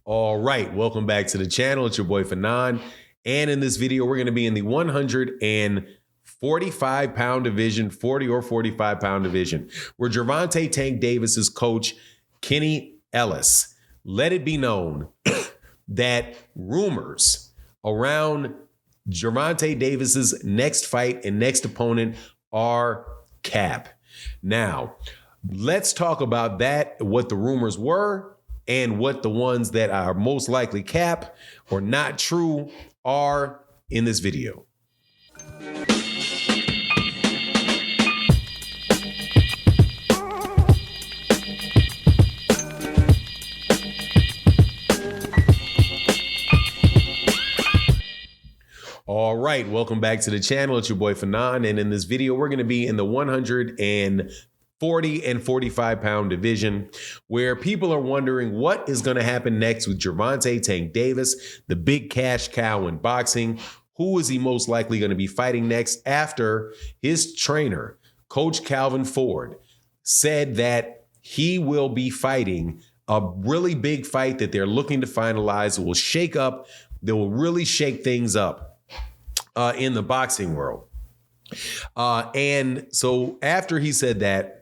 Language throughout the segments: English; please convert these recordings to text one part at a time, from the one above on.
All right, welcome back to the channel. It's your boy Fanon. And in this video, we're going to be in the 145 pound division, 40 or 45 pound division, where Gervonta Tank Davis's coach, Kenny Ellis, let it be known that rumors around Gervonta Davis's next fight and next opponent are cap. Now, let's talk about that, what the rumors were, and what the ones that are most likely cap or not true are in this video. All right, welcome back to the channel. It's your boy Fanon, and in this video, we're going to be in the 140 and 45 pound division, where people are wondering what is going to happen next with Gervonta Tank Davis, the big cash cow in boxing. Who is he most likely going to be fighting next after his trainer, Coach Calvin Ford, said that he will be fighting a really big fight that they're looking to finalize. It will shake up, that will really shake things up in the boxing world. And so after he said that,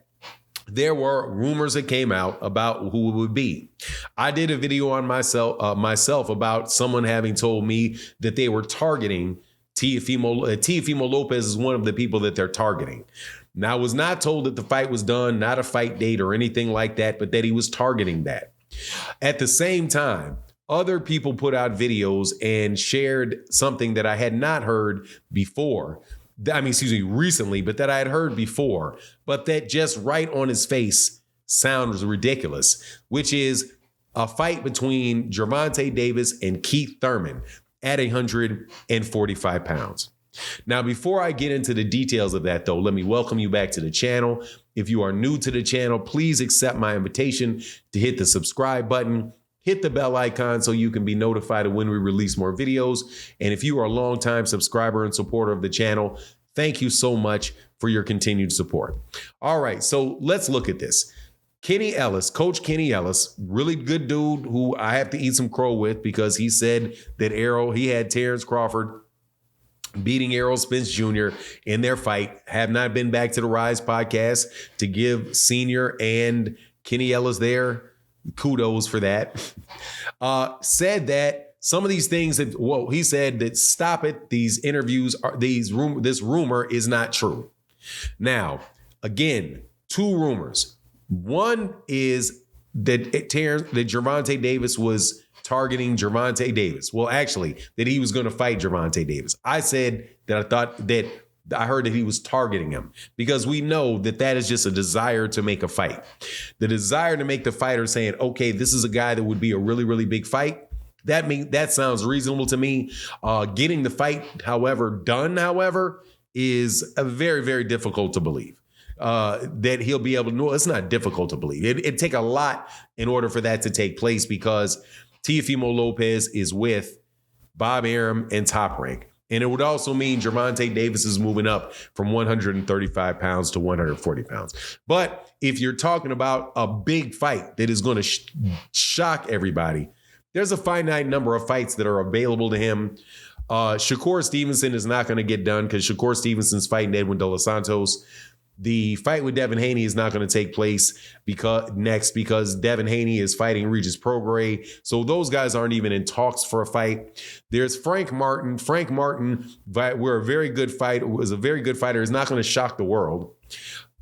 there were rumors that came out about who it would be. I did a video on myself about someone having told me that they were targeting Teofimo Lopez is one of the people that they're targeting. Now, I was not told that the fight was done, not a fight date or anything like that, but that he was targeting that. At the same time, other people put out videos and shared something that I had not heard before. Recently, but that I had heard before, but that just right on his face sounds ridiculous, which is a fight between Gervonta Davis and Keith Thurman at 145 pounds. Now, before I get into the details of that, though, let me welcome you back to the channel. If you are new to the channel, please accept my invitation to hit the subscribe button. Hit the bell icon so you can be notified of when we release more videos. And if you are a longtime subscriber and supporter of the channel, thank you so much for your continued support. All right, so let's look at this. Kenny Ellis, Coach Kenny Ellis, really good dude who I have to eat some crow with because he said that he had Terrence Crawford beating Errol Spence Jr. in their fight. Have not been back to the Rise podcast to give Senior and Kenny Ellis their kudos for that. Said that some of these things that, he said that stop it. These interviews are this rumor is not true. Now, again, two rumors. One is that Gervonta Davis was targeting Gervonta Davis. Well, actually, that he was going to fight Gervonta Davis. I said that I heard that he was targeting him because we know that that is just a desire to make a fight. The desire to make the fighter saying, okay, this is a guy that would be a really, really big fight. That sounds reasonable to me. Getting the fight, however, is a very, very difficult to believe. That he'll be able to know. It's not difficult to believe. It'd take a lot in order for that to take place because Teofimo Lopez is with Bob Arum and Top Rank. And it would also mean Gervonta Davis is moving up from 135 pounds to 140 pounds. But if you're talking about a big fight that is going to shock everybody, there's a finite number of fights that are available to him. Shakur Stevenson is not going to get done because Shakur Stevenson's fighting Edwin De Los Santos. The fight with Devin Haney is not going to take place because Devin Haney is fighting Regis Prograis. So those guys aren't even in talks for a fight. There's Frank Martin. Frank Martin, was a very good fighter, is not going to shock the world.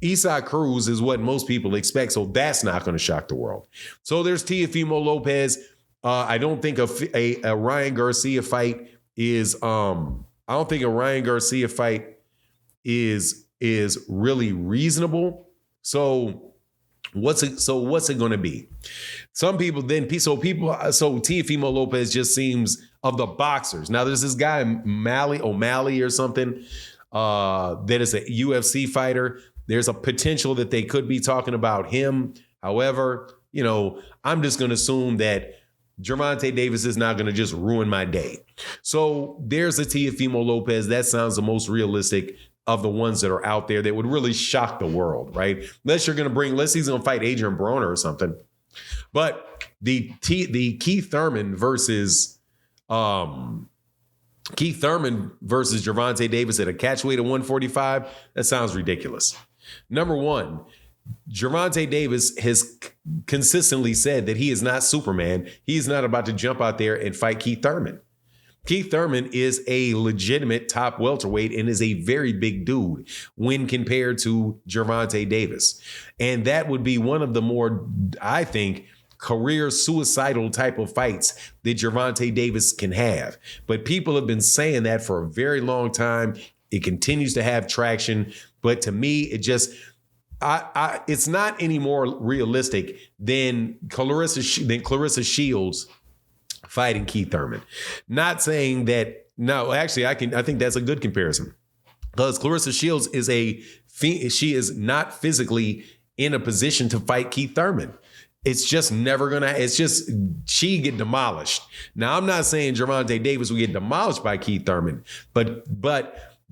Isaac Cruz is what most people expect, so that's not going to shock the world. So there's Teofimo Lopez. I don't think a Ryan Garcia fight is is really reasonable. So what's it going to be? Teofimo Lopez just seems of the boxers. Now there's this guy O'Malley or something that is a UFC fighter. There's a potential that they could be talking about him. However, I'm just going to assume that Gervonta Davis is not going to just ruin my day. So there's a Teofimo Lopez. That sounds the most realistic of the ones that are out there that would really shock the world, right? Unless he's going to fight Adrian Broner or something. But the Keith Thurman versus Gervonta Davis at a catch weight of 145, that sounds ridiculous. Number one, Gervonta Davis has consistently said that he is not Superman. He's not about to jump out there and fight Keith Thurman. Keith Thurman is a legitimate top welterweight and is a very big dude when compared to Gervonta Davis. And that would be one of the more, I think, career suicidal type of fights that Gervonta Davis can have. But people have been saying that for a very long time. It continues to have traction. But to me, it just, it's not any more realistic than Clarissa Shields fighting Keith Thurman. Not saying that, no, actually, I think that's a good comparison. Because Clarissa Shields she is not physically in a position to fight Keith Thurman. It's just she get demolished. Now, I'm not saying Gervonta Davis will get demolished by Keith Thurman, but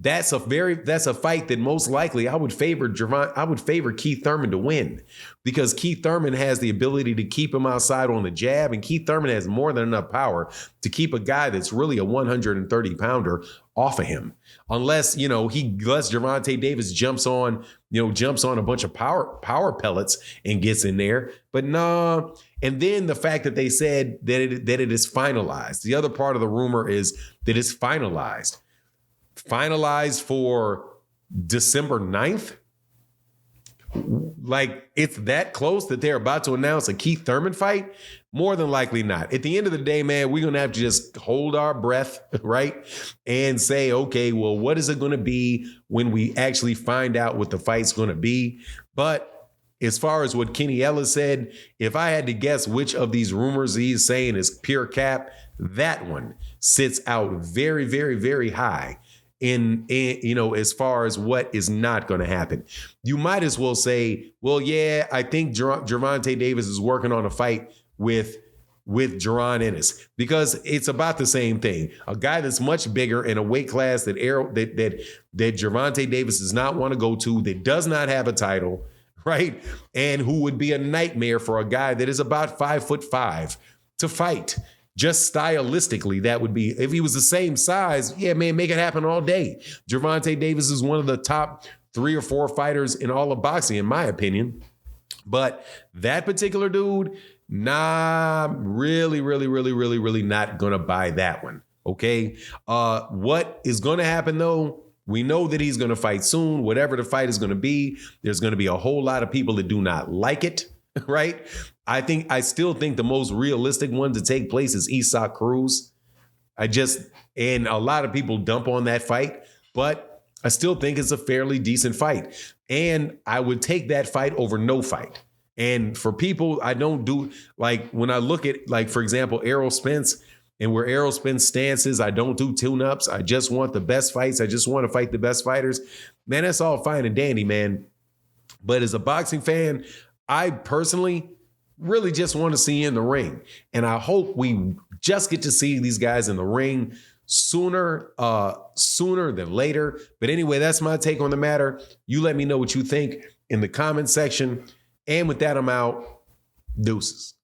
that's a fight that most likely I would favor Keith Thurman to win, because Keith Thurman has the ability to keep him outside on the jab, and Keith Thurman has more than enough power to keep a guy that's really a 130 pounder off of him, unless Gervonta Davis jumps on a bunch of power pellets and gets in there. But no. And then the fact that they said that it is finalized. The other part of the rumor is that it's finalized for December 9th. Like, it's that close that they're about to announce a Keith Thurman fight? More than likely not. At the end of the day, man, we're going to have to just hold our breath, right? And say, okay, well, what is it going to be when we actually find out what the fight's going to be? But as far as what Kenny Ellis said, if I had to guess which of these rumors he's saying is pure cap, that one sits out very, very, very high in as far as what is not going to happen. You might as well say, well, yeah, I think Gervonta Davis is working on a fight with Jaron Ennis, because it's about the same thing. A guy that's much bigger in a weight class that Gervonta Davis does not want to go to, that does not have a title, right? And who would be a nightmare for a guy that is about 5'5" to fight. Just stylistically, that would be, if he was the same size, yeah, man, make it happen all day. Gervonta Davis is one of the top 3 or 4 fighters in all of boxing, in my opinion. But that particular dude, nah, really, really, really, really, really not going to buy that one, okay? What is going to happen, though? We know that he's going to fight soon. Whatever the fight is going to be, there's going to be a whole lot of people that do not like it, right? I still think the most realistic one to take place is Isaac Cruz. And a lot of people dump on that fight, but I still think it's a fairly decent fight. And I would take that fight over no fight. And for people, I don't do, like, when I look at, like, for example, Errol Spence, and where Errol Spence stance is, I don't do tune-ups. I just want the best fights. I just want to fight the best fighters. Man, that's all fine and dandy, man. But as a boxing fan, I personally really just want to see you in the ring. And I hope we just get to see these guys in the ring sooner than later. But anyway, that's my take on the matter. You let me know what you think in the comment section. And with that, I'm out. Deuces.